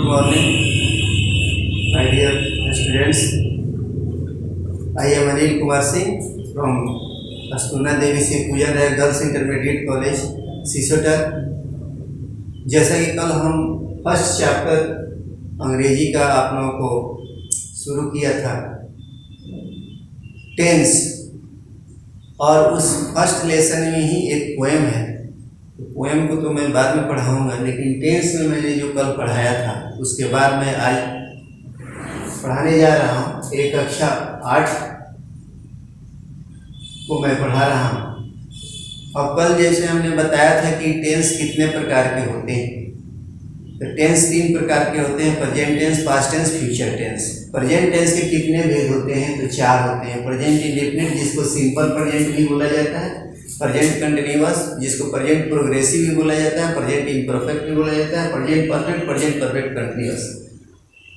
morning, my dear students. I am Anil Kumar Singh from Astuna Devi से पूजा राय girls intermediate college सिसोटर। जैसा कि कल हम फर्स्ट चैप्टर अंग्रेजी का आप लोगों को शुरू किया था टेंस, और उस फर्स्ट लेसन में ही एक पोएम है। पोएम को तो मैं बाद में पढ़ाऊंगा, लेकिन टेंस में मैंने जो कल पढ़ाया था उसके बाद मैं आज पढ़ाने जा रहा हूँ। एक कक्षा 8 को मैं पढ़ा रहा हूँ। और कल जैसे हमने बताया था कि टेंस कितने प्रकार के होते हैं, तो टेंस 3 प्रकार के होते हैं: present tense, past tense, future tense. Present tense के कितने भेद होते हैं? तो 4 होते हैं। प्रेजेंट इंडेफिनिट, जिसको सिंपल प्रेजेंट भी बोला जाता है; प्रेजेंट कंटिन्यूअस, जिसको प्रेजेंट प्रोग्रेसिव भी बोला जाता है; प्रेजेंट इम्परफेक्ट भी बोला जाता है; present perfect, present perfect continuous.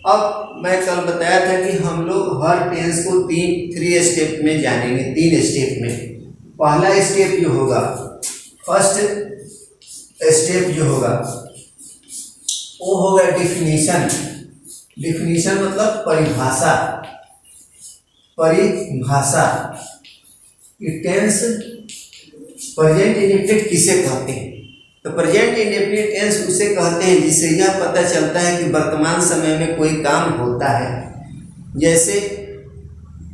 अब मैं कल बताया था कि हम लोग हर टेंस को 3 स्टेप में जानेंगे, 3 स्टेप में। पहला स्टेप जो होगा, फर्स्ट स्टेप जो होगा वो होगा डिफिनीशन। डिफिनीशन मतलब परिभाषा। परिभाषा कि टेंस प्रेजेंट इंडेफिनिट किसे कहते हैं? तो प्रेजेंट इंडेफिनिट टेंस उसे कहते हैं जिससे यह पता चलता है कि वर्तमान समय में कोई काम होता है। जैसे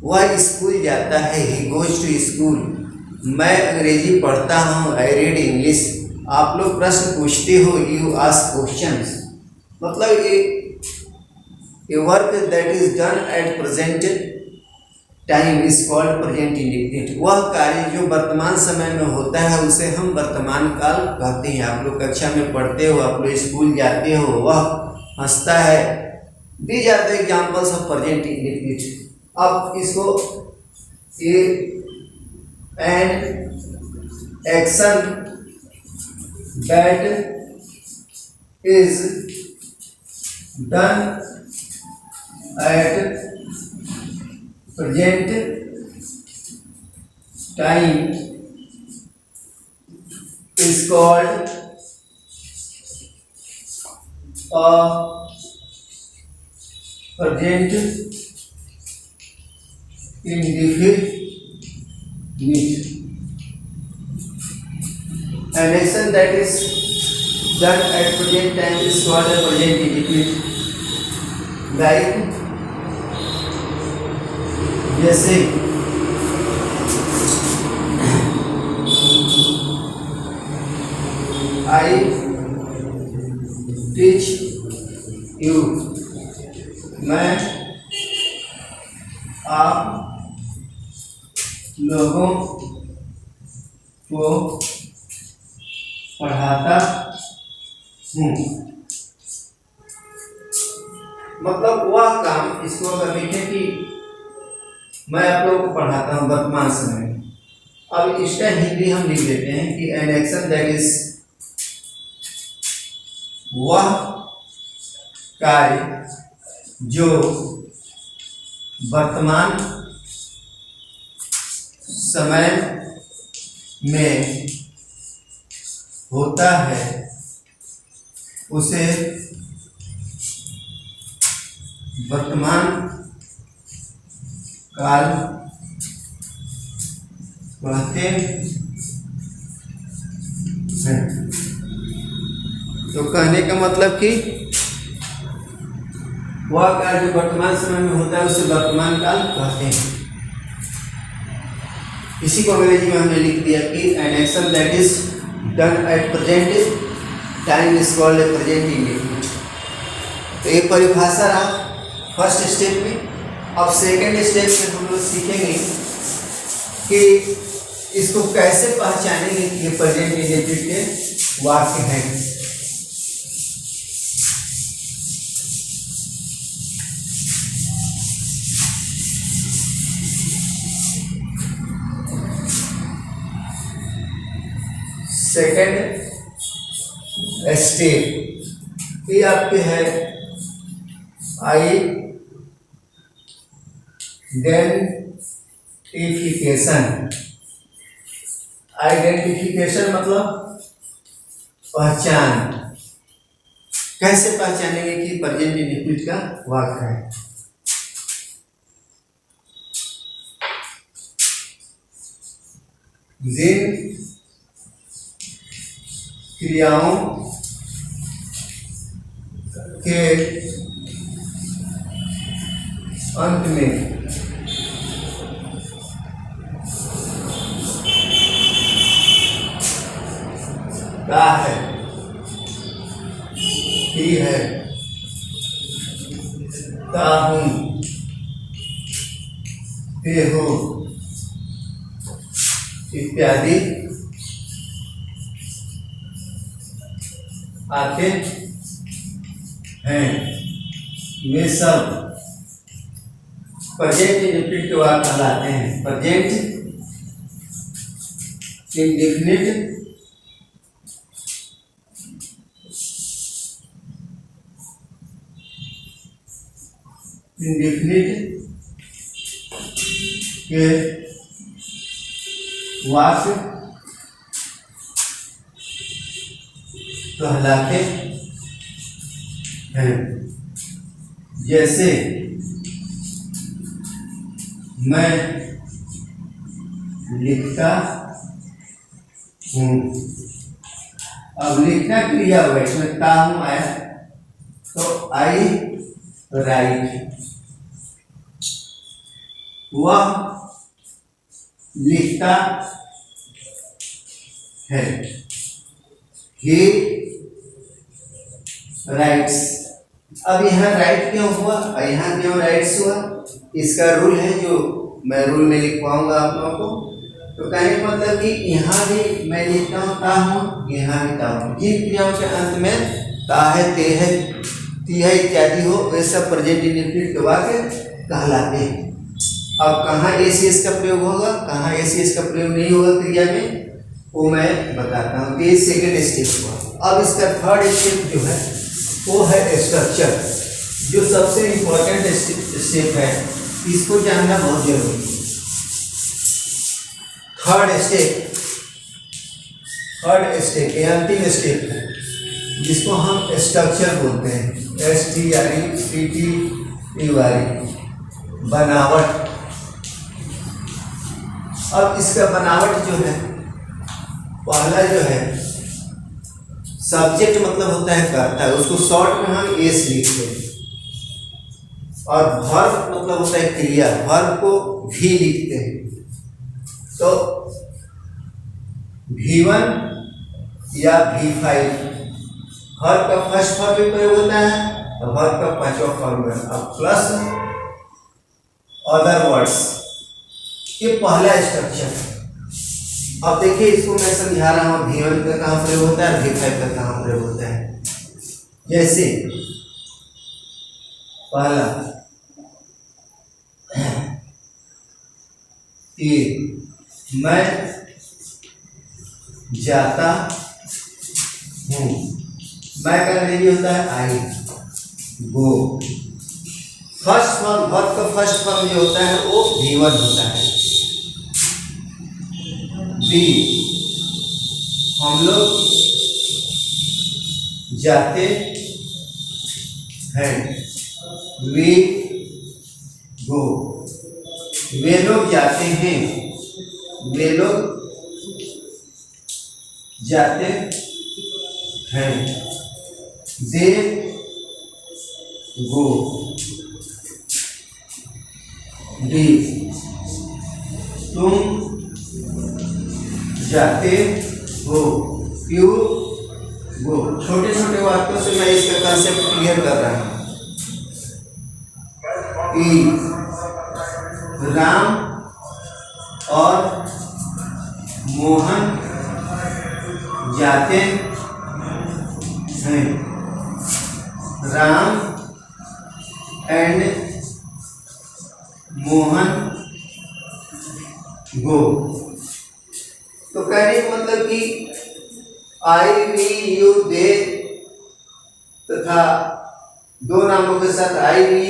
वह स्कूल जाता है, ही गोज टू स्कूल। मैं अंग्रेजी पढ़ता हूँ, आई रीड इंग्लिश। आप लोग प्रश्न पूछते हो, यू आस्क क्वेश्चंस। मतलब a work that is done at present time is called present indefinite. वह कार्य जो वर्तमान समय में होता है उसे हम वर्तमान काल कहते हैं। आप लोग कक्षा में पढ़ते हो, आप लोग स्कूल जाते हो, वह हंसता है। These are the examples of present indefinite. अब इसको an action that is done at present time is called present indefinite. An action that is done at present time is called a present indefinite. Like जैसे I teach you, मैं आप लोगों को पढ़ाता हूँ। मतलब वह काम, इसको अगर लिखें कि मैं आप लोगों को पढ़ाता हूँ वर्तमान समय में। अब इसका हिंदी हम लिख देते हैं कि एन एक्शन दैट इज, वह कार्य जो वर्तमान समय में होता है उसे वर्तमान काल कहते हैं। तो कहने का मतलब कि वह कार्य जो वर्तमान समय में होता है उसे वर्तमान काल कहते हैं। इसी को अंग्रेजी में हमने लिख दिया कि N action that is done at present time is called present indefinite. तो ये परिभाषा रहा फर्स्ट स्टेप में। अब सेकेंड स्टेप में हम लोग सीखेंगे कि इसको कैसे पहचानेंगे कि ये प्रेजेंट इंडेफिनिट के वाक्य हैं। सेकेंड स्टेप ये आपके है आइडेंटिफिकेशन। आइडेंटिफिकेशन मतलब पहचान। कैसे पहचानेंगे कि प्रेजेंट इंडेफिनिट का वाक्य है? जिन क्रियाओं के अंत में का है, ही है, ता हूं, ते हो इत्यादि आते हैं, वे सब प्रेजेंट इंडेफिनिट के वाक्य कहलाते हैं। प्रेजेंट इंडेफिनिट के वाक्य कहलाते हैं। जैसे मैं लिखता हूँ, अब लिखना क्रिया हुआ, इसमें ता हूँ आया तो आई राइट, वह लिखता है, he writes। अब यहाँ राइट क्यों हुआ, यहाँ क्यों राइट्स हुआ, इसका रूल है जो मैं रूल में लिखवाऊंगा आप लोगों को। तो कहने का मतलब कि यहाँ भी मैं लिखता हूँ ता हूँ, यहाँ भी ता हूँ। जिन क्रियाओं के अंत में ता है, ते है, ती है इत्यादि हो, वे सब प्रेजेंट इंडेफिनिट के वाक्य कहलाते हैं। अब कहाँ एसीएस का प्रयोग होगा, कहाँ एसीएस का प्रयोग नहीं होगा क्रिया में, वो मैं बताता हूँ। ये सेकेंड स्टेप हुआ। अब इसका थर्ड स्टेप जो है वो है स्ट्रक्चर, जो सबसे इम्पोर्टेंट स्टेप है, इसको जानना बहुत जरूरी है। थर्ड स्टेप ये अंतिम स्टेप है, जिसको हम स्ट्रक्चर बोलते हैं, STRUCTUR, बनावट। अब इसका बनावट जो है, पहला जो है सब्जेक्ट मतलब होता है कर्ता, उसको शॉर्ट में हम एस लिखते हैं, और वर्ब मतलब होता है क्रिया, वर्ब को भी लिखते हैं। तो V1 या V5 वर्ब का फर्स्ट फॉर्म में प्रयोग होता है और वर्ब का पांचवा फॉर्म में, अब प्लस अदर वर्ड्स, ये पहला स्ट्रक्चर है। अब देखिए इसको मैं समझा रहा हूँ, V1 का कहाँ प्रयोग होता है, V5 का कहाँ प्रयोग होता है। जैसे पहला कि मैं जाता हूँ, मैं का अंग्रेजी होता है आई गो। फर्स्ट फॉर्म, वर्ब का फर्स्ट फॉर्म जो होता है वो V1 होता है। बी, हम लोग जाते हैं, वी गो, वे लोग जाते हैं, वे लोग जाते हैं, दे गो, डी, तुम जाते हो, यू गो। छोटे छोटे वाक्यों से मैं इसका कंसेप्ट क्लियर कर रहा हूँ। राम और मोहन जाते हैं, राम एंड मोहन गो। तो कहने का मतलब कि आई, वी, यू, दे तथा दो नामों के साथ आई, वी,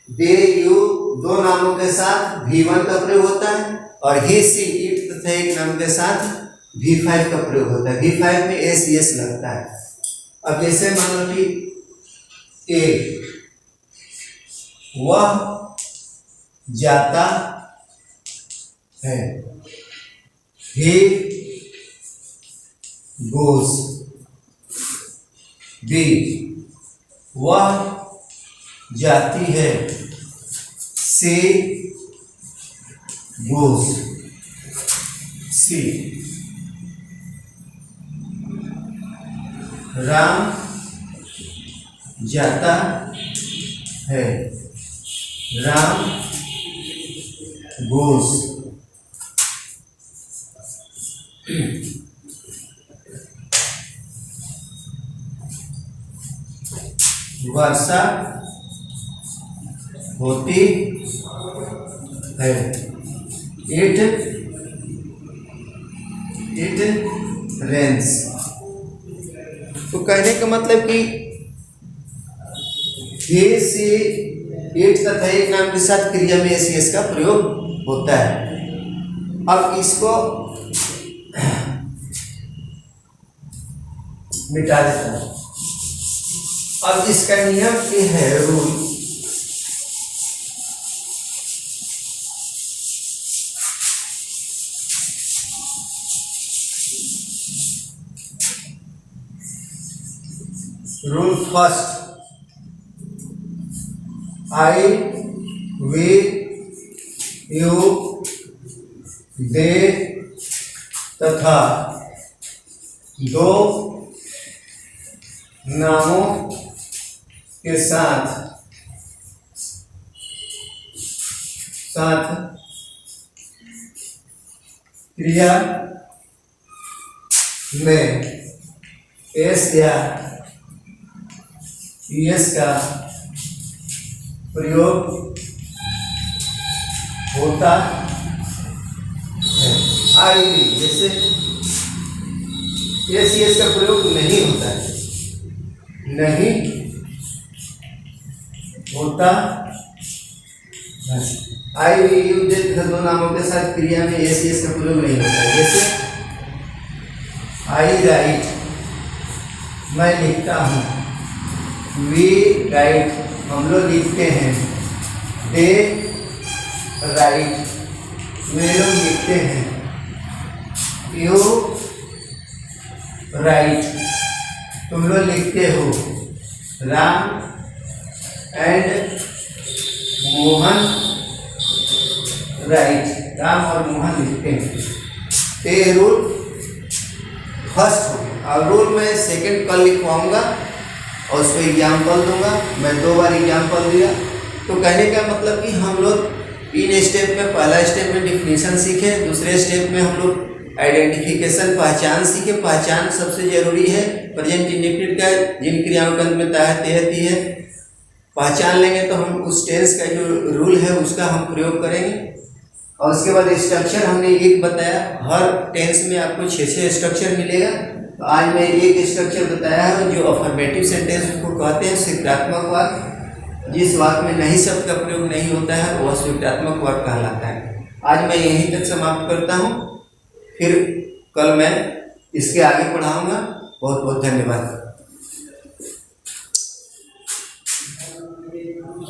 दे, यू दो नामों के साथ V1 का प्रयोग होता है, और ही, सी, इट तथा एक नाम के साथ V5 का प्रयोग होता है। V5 में एस यस लगता है। अब जैसे मान लो कि ए वह जाता है, he goes। बी वह जाती है, she goes। सी राम जाता है, राम गोस। वर्षा होती है, इट रेन्स। तो कहने का मतलब कि हे से इट तथा एक नाम के साथ क्रिया में एस का प्रयोग होता है। अब इसको मिटा देता हूं। अब इसका नियम ये है, rule first, I way you they तथा दो नामों के साथ क्रिया में एस या ईएस का प्रयोग होता है। आई जैसे एस ईएस का प्रयोग नहीं होता है, नहीं होता। आई वी यू दो नामों के साथ क्रिया में एस ईएस का प्रयोग नहीं होता है। जैसे आई राइट, मैं लिखता हूँ। वी राइट, हम लोग लिखते हैं। दे राइट, वे लोग लिखते हैं। यू राइट, तुम लोग लिखते हो। राम एंड मोहन राइट, राम और मोहन लिखते हैं। ये रूल फर्स्ट हो गया। और रूल मैं सेकंड कल लिखवाऊंगा और उसको एग्जाम्पल दूंगा। मैं 2 बार एग्जाम्पल दिया। तो कहने का मतलब कि हम लोग 3 स्टेप में, पहला स्टेप में डिफिनीशन सीखे, दूसरे स्टेप में हम लोग आइडेंटिफिकेशन, पहचान सीखे। पहचान सबसे जरूरी है प्रेजेंट इंडेफिनिट का, जिन क्रियाओं के अंत में तहती है। पहचान लेंगे तो हम उस टेंस का जो रूल है उसका हम प्रयोग करेंगे। और उसके बाद स्ट्रक्चर हमने एक बताया। हर टेंस में आपको 6 स्ट्रक्चर मिलेगा। तो आज मैं एक स्ट्रक्चर बताया है जो अफर्मेटिव सेंटेंस को कहते हैं, स्वीकृतात्मक वाक्य। जिस वाक्य में नहीं शब्द का प्रयोग नहीं होता है वह स्वीकृतात्मक वाक्य कहलाता है। आज मैं यहीं तक समाप्त करता हूँ, फिर कल मैं इसके आगे पढ़ाऊँगा। बहुत बहुत धन्यवाद।